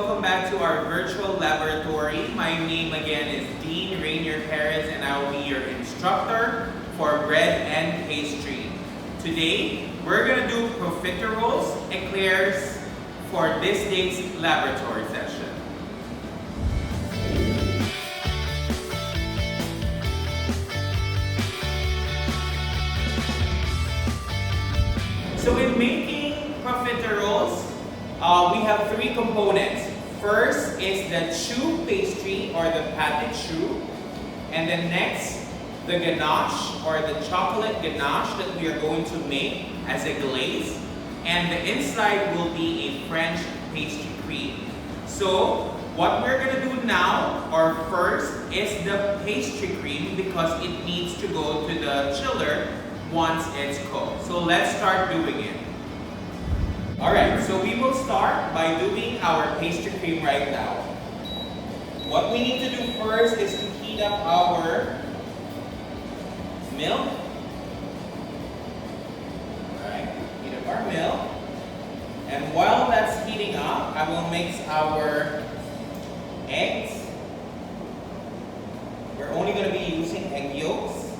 welcome back to our virtual laboratory. My name again is Dean Rainier Perez and I will be your instructor for bread and pastry. Today, we're going to do profiteroles, eclairs for this day's laboratory session. So in making profiteroles, we have three components. First is the choux pastry or the pâte choux, and then next the ganache or the chocolate ganache that we are going to make as a glaze, and the inside will be a French pastry cream. So what we're going to do now or first is the pastry cream because it needs to go to the chiller once it's cooked. So let's start doing it. Alright, so we will start by doing our pastry cream right now. What we need to do first is to heat up our milk. Alright, heat up our milk. And while that's heating up, I will mix our eggs. We're only going to be using egg yolks.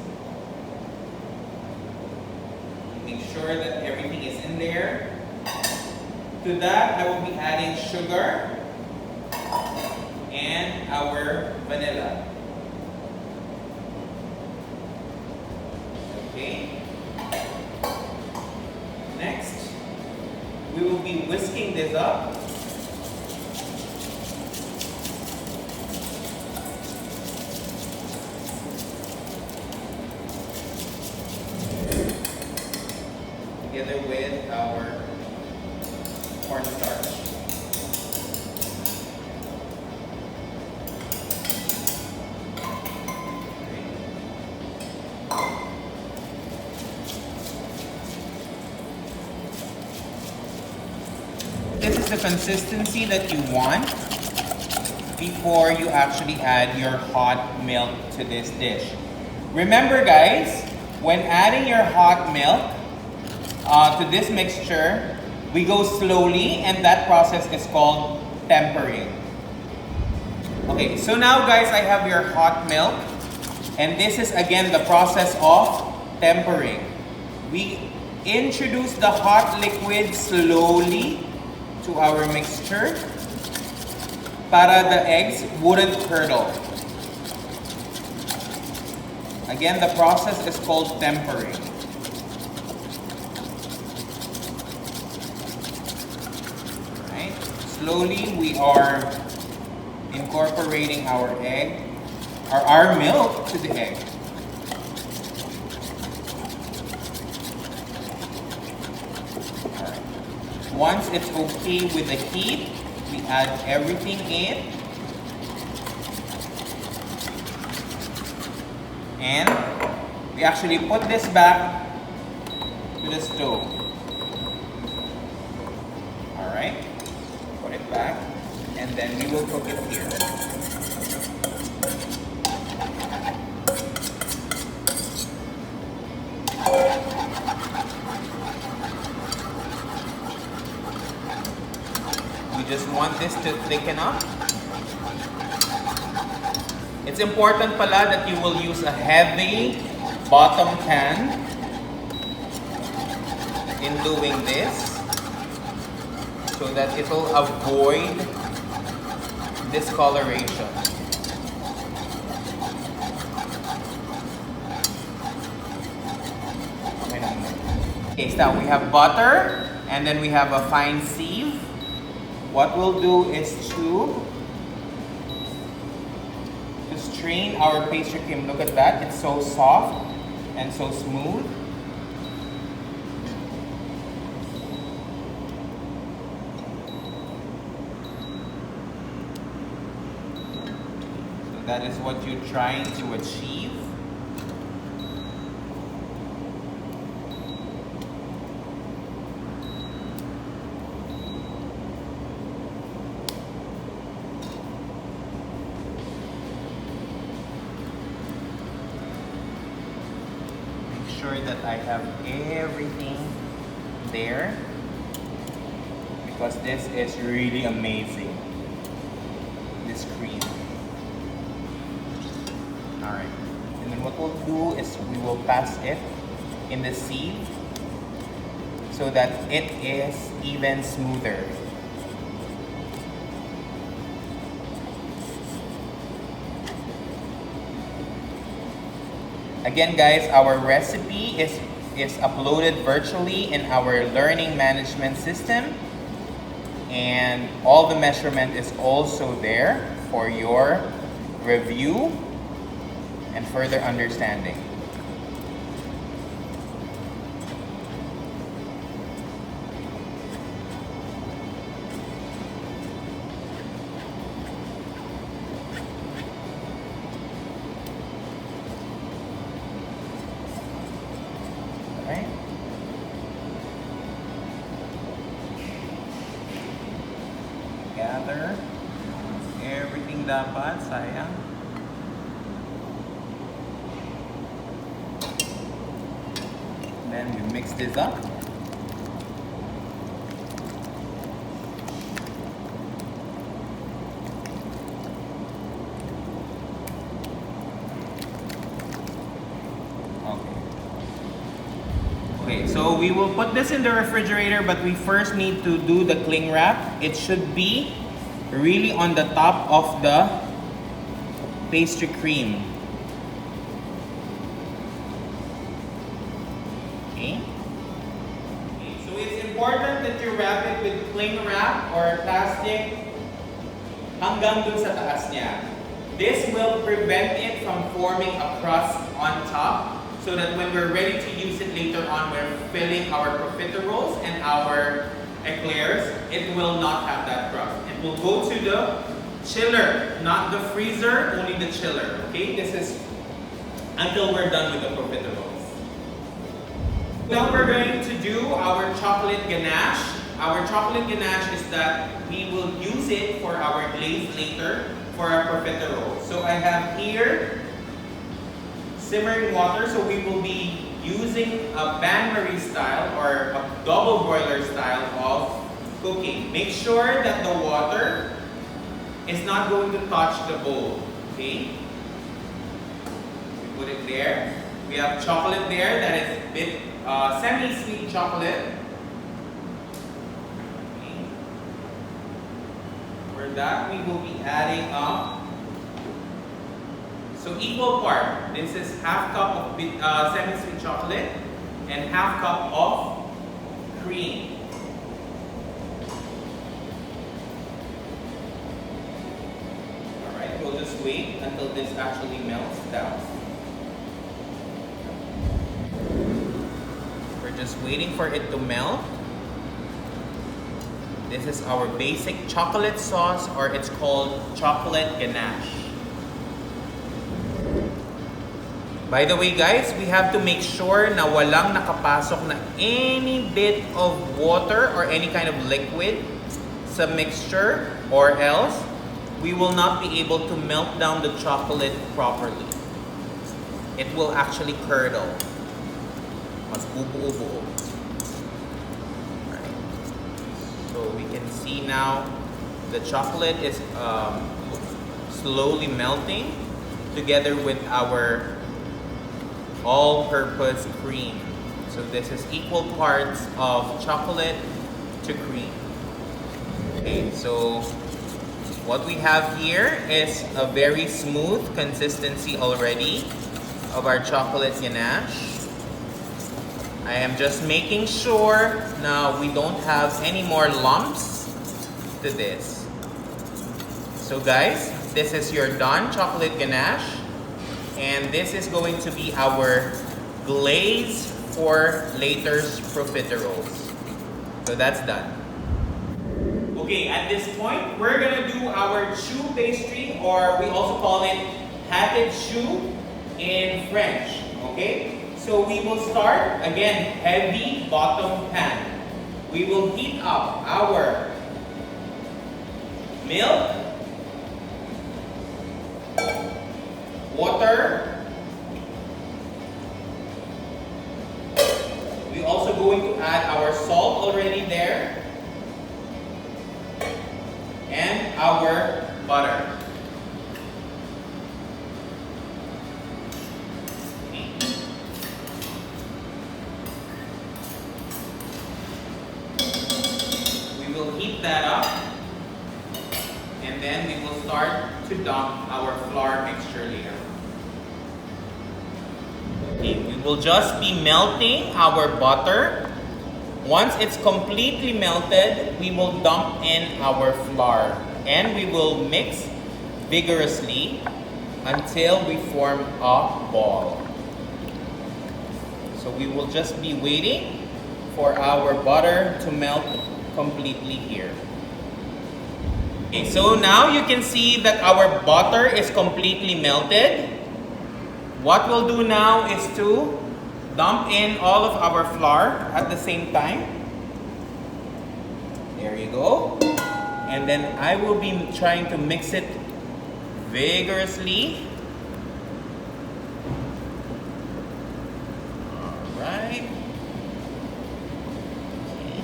Make sure that everything is in there. To that, I will be adding sugar and our vanilla. Okay. Next, we will be whisking this up. Together with our cornstarch. This is the consistency that you want before you actually add your hot milk to this dish. Remember guys, when adding your hot milk to this mixture, we go slowly and that process is called tempering. Okay, so now guys, I have your hot milk and this is again the process of tempering. We introduce the hot liquid slowly to our mixture para the eggs wouldn't curdle. Again, the process is called tempering. Slowly, we are incorporating our egg, or our milk to the egg. Alright. Once it's okay with the heat, we add everything in. And we actually put this back to the stove. Alright. Put it back, and then we will cook it here. We just want this to thicken up. It's important pala that you will use a heavy bottom pan in doing this, so that it will avoid discoloration. Okay, so we have butter and then we have a fine sieve. What we'll do is to strain our pastry cream. Look at that, it's so soft and so smooth. That is what you're trying to achieve. Make sure that I have everything there because this is really amazing. its cream. Alright. And then what we'll do is we will pass it in the sieve so that it is even smoother. Again guys, our recipe is uploaded virtually in our learning management system, and all the measurement is also there for your review and further understanding. Right? Gather everything dapat, sayang. Then we mix this up. Okay, so we will put this in the refrigerator, but we first need to do the cling wrap. It should be really on the top of the pastry cream. Okay. So it's important that you wrap it with cling wrap or plastic hanggang dun sa taas niya. This will prevent it from forming a crust on top, so that when we're ready to use it later on, we're filling our profiteroles and our eclairs, it will not have that crust. It will go to the chiller, not the freezer, only the chiller. Okay, this is until we're done with the profiteroles. Now we're going to do our chocolate ganache. Our chocolate ganache is that we will use it for our glaze later for our profiteroles. So I have here simmering water, so we will be using a bain-marie style or a double broiler style of cooking. Make sure that the water is not going to touch the bowl. Okay? We put it there. We have chocolate there that is a bit semi-sweet chocolate. Okay. For that, we will be adding up. So equal part. This is half cup of semi-sweet chocolate and half cup of cream. Alright, we'll just wait until this actually melts down. We're just waiting for it to melt. This is our basic chocolate sauce, or it's called chocolate ganache. By the way guys, we have to make sure na walang nakapasok na any bit of water or any kind of liquid sa mixture, or else we will not be able to melt down the chocolate properly. It will actually curdle. Mas bubuo-buo. Right. So we can see now the chocolate is slowly melting together with our all-purpose cream. So this is equal parts of chocolate to cream. Okay, so what we have here is a very smooth consistency already of our chocolate ganache. I am just making sure now we don't have any more lumps to this. So guys, this is your done chocolate ganache. And this is going to be our glaze for later's profiteroles. So that's done. Okay, at this point, we're gonna do our choux pastry, or we also call it pâté choux in French. Okay, so we will start, again, heavy bottom pan. We will heat up our milk, water. We also going to add our salt already there, and our butter. and then we will start to dump our flour mixture later. Okay, we will just be melting our butter. Once it's completely melted, we will dump in our flour and we will mix vigorously until we form a ball. So we will just be waiting for our butter to melt completely here. Okay, so now you can see that our butter is completely melted. What we'll do now is to dump in all of our flour at the same time. There you go. And then I will be trying to mix it vigorously. Alright. Okay.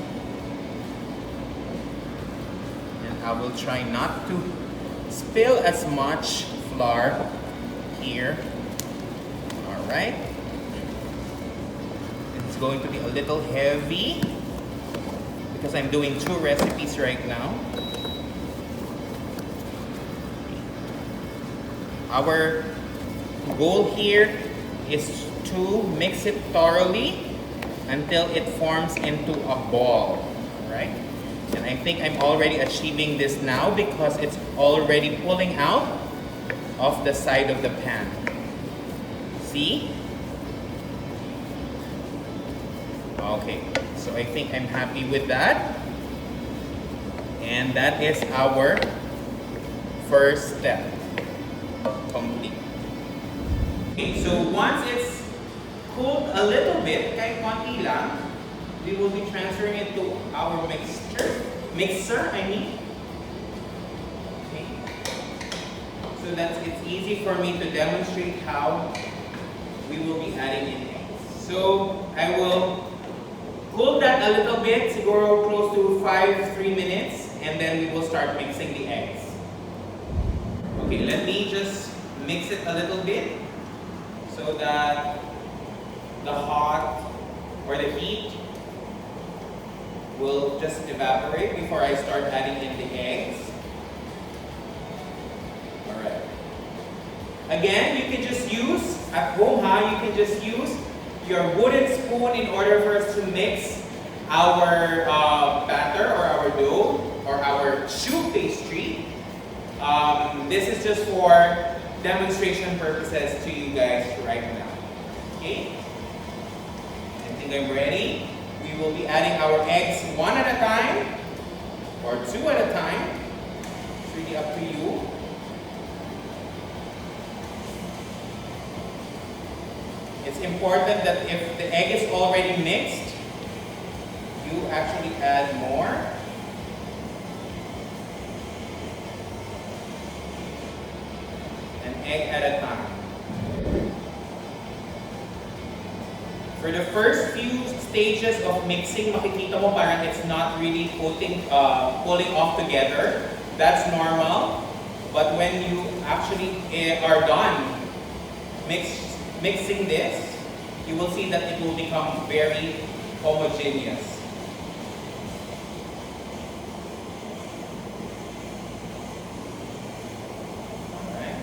And I will try not to spill as much flour here. Alright. It's going to be a little heavy because I'm doing 2 recipes right now. Our goal here is to mix it thoroughly until it forms into a ball, right? And I think I'm already achieving this now because it's already pulling out of the side of the pan. See? Okay, so I think I'm happy with that. And that is our first step complete. Okay, so once it's cooled a little bit, kahit konti lang, we will be transferring it to our mixer, I mean. Okay. So that it's easy for me to demonstrate how we will be adding in eggs. So I will cool that a little bit, siguro close to 3 minutes, and then we will start mixing the eggs. Okay, let me just mix it a little bit so that the hot or the heat will just evaporate before I start adding in the eggs. Alright. Again, you can just use, at home, you can just use your wooden spoon in order for us to mix our batter or our dough or our choux pastry. This is just for demonstration purposes to you guys right now. Okay? I think I'm ready. We will be adding our eggs 1 at a time or 2 at a time. It's really up to you. It's important that if the egg is already mixed, you actually add more. An egg at a time. For the first few stages of mixing, makikita mo parang it's not really pulling off together. That's normal. But when you actually are done mixing this, you will see that it will become very homogeneous. Alright.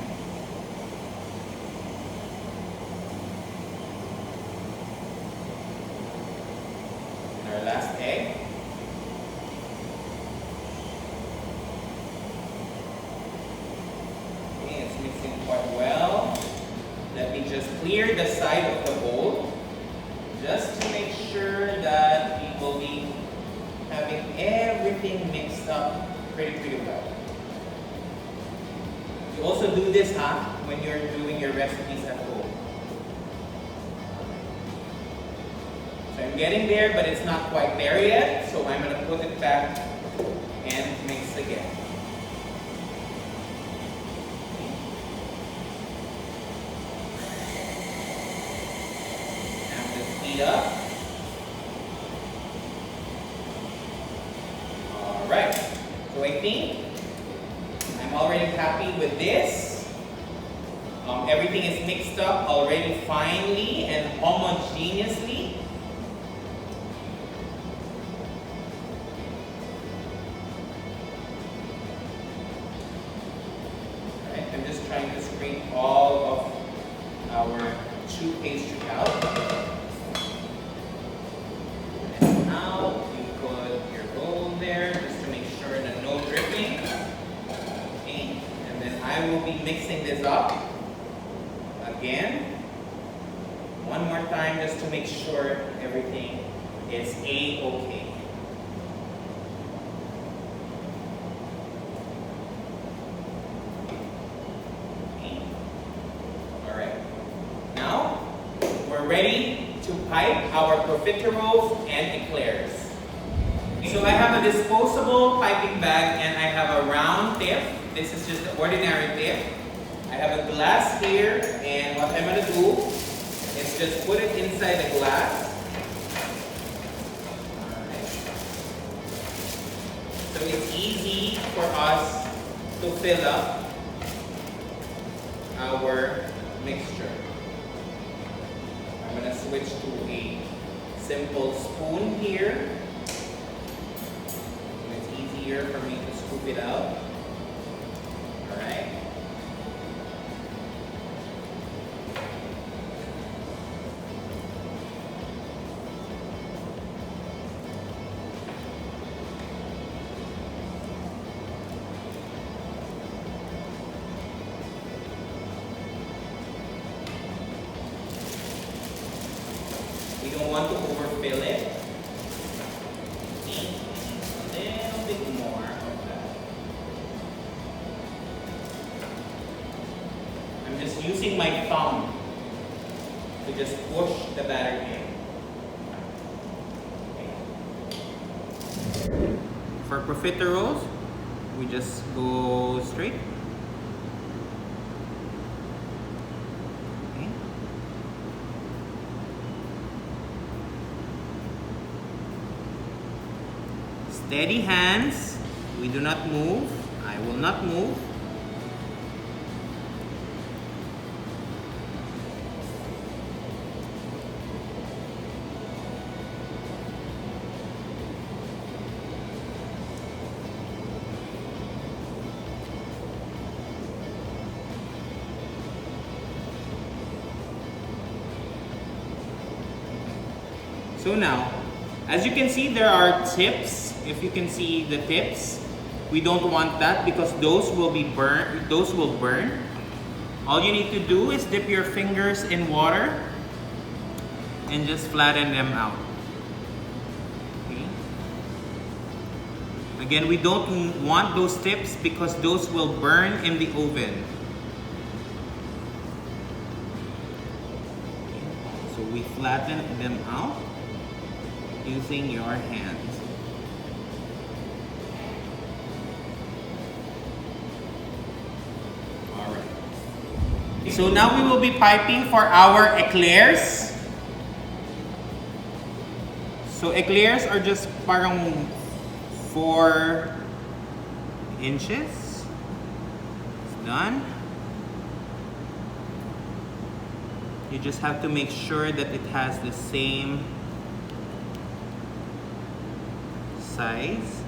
And our last egg. Okay, it's mixing quite well. Let me just clear the side of the bowl just to make sure that we will be having everything mixed up pretty well. You also do this when you're doing your recipes at home. So I'm getting there, but it's not quite there yet, so I'm going to put it back and mix again. Up. Alright, so I think I'm already happy with this. Everything is mixed up already finely and homogeneously. trying to scrape all of our choux pastry out. And now you put your bowl there just to make sure that no dripping. Okay. And then I will be mixing this up again. One more time just to make sure everything is A-okay. Alright. Now, we're ready to pipe our profiteroles and eclairs. So I have a disposable piping bag and I have a round tip. This is just the ordinary tip. I have a glass here, and what I'm going to do is just put it inside the glass. Alright. So it's easy for us to fill up our mixture. I'm going to switch to a simple spoon here. So it's easier for me to scoop it out. Alright. We don't want to overfill it. A little bit more of that. I'm just using my thumb to just push the batter in. Okay. For profiteroles, we just go straight. Steady hands. We do not move. I will not move. So now, as you can see, there are tips. If you can see the tips, we don't want that because those will be burn. Those will burn. All you need to do is dip your fingers in water and just flatten them out. Okay. Again, we don't want those tips because those will burn in the oven. Okay. So we flatten them out using your hands. So now we will be piping for our eclairs. So eclairs are just parang 4 inches. It's done. You just have to make sure that it has the same size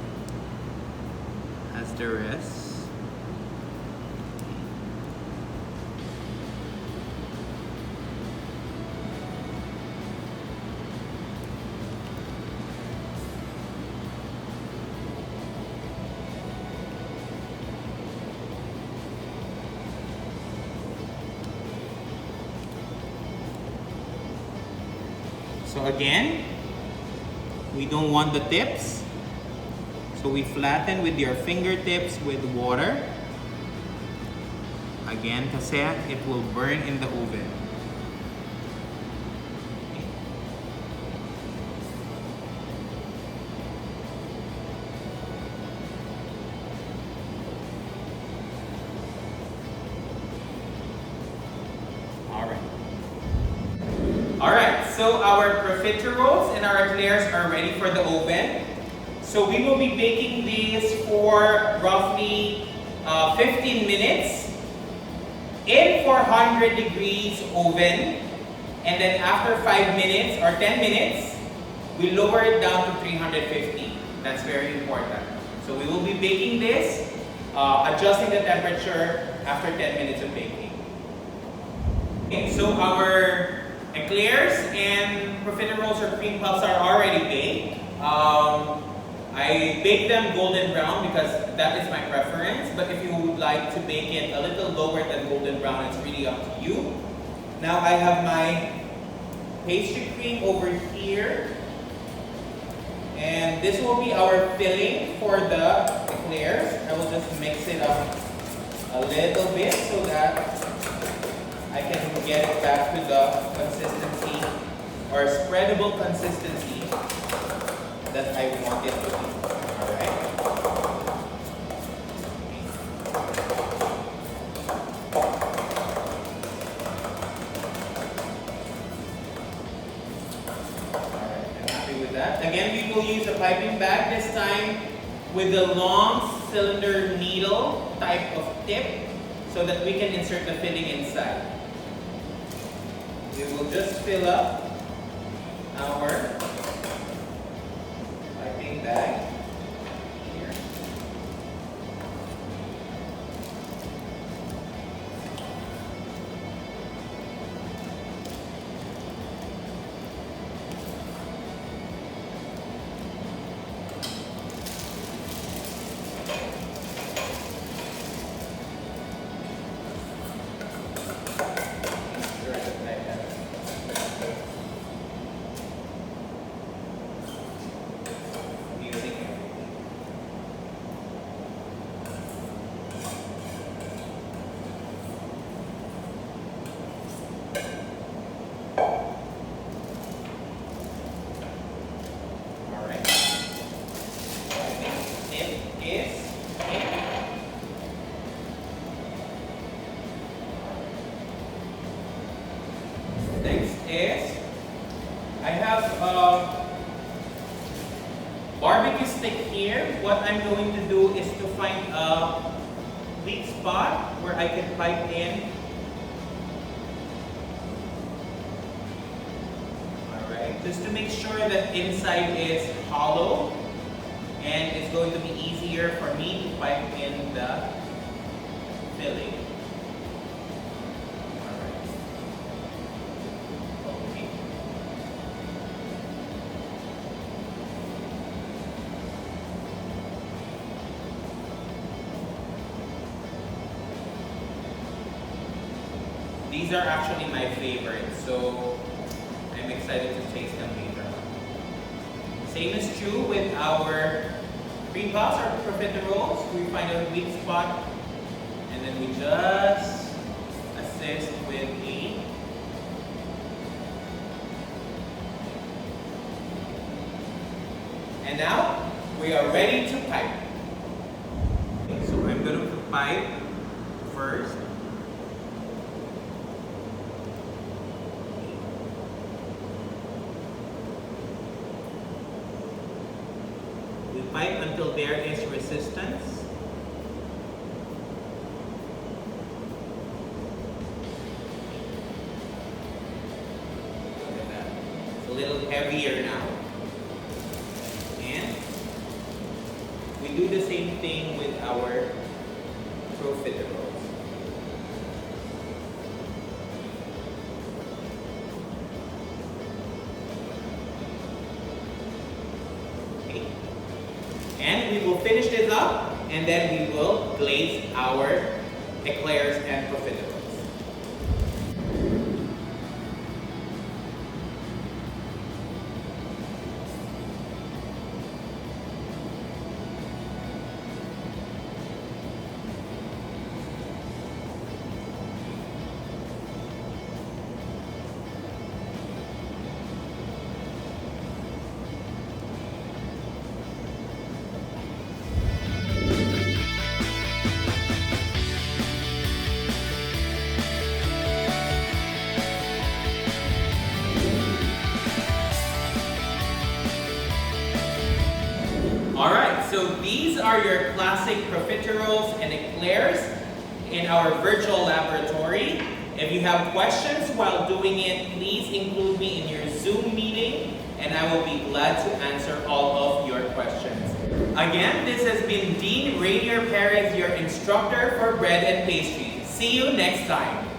as the rest. So again, we don't want the tips. So we flatten with your fingertips with water. Again, kasi it will burn in the oven. Okay. Alright, so our profiteroles and our eclairs are ready for the oven. So we will be baking these for roughly 15 minutes in 400 degrees oven. And then after 5 minutes or 10 minutes, we lower it down to 350. That's very important. So we will be baking this adjusting the temperature after 10 minutes of baking. Okay, so our eclairs and profiteroles or cream puffs are already baked. I bake them golden brown because that is my preference, but if you would like to bake it a little lower than golden brown, it's really up to you. Now I have my pastry cream over here, and this will be our filling for the eclairs. I will just mix it up a little bit so that I can get it back to the consistency or spreadable consistency that I want it to be. Alright. I'm happy with that. Again, we will use a piping bag this time with the long cylinder needle type of tip so that we can insert the filling inside. We will just fill up our piping bag here. Next is, I have a barbecue stick here. What I'm going to do is to find a weak spot where I can pipe in. Alright, just to make sure that inside is hollow and it's going to be easier for me to pipe in the filling. These are actually my favorites, so I'm excited to taste them later on. Same is true with our cream puffs or profiteroles. We find a weak spot and then we just assist with a and now we are ready to pipe. Okay, so I'm going to pipe first. Pipe until there is resistance. Look at that. It's a little heavier now. And we do the same thing with our profiteroles. And we will finish this up, and then we will glaze our eclairs and profiteroles. Alright, so these are your classic profiteroles and eclairs in our virtual laboratory. If you have questions while doing it, please include me in your Zoom meeting and I will be glad to answer all of your questions. Again, this has been Dean Rainier Perez, your instructor for bread and pastry. See you next time.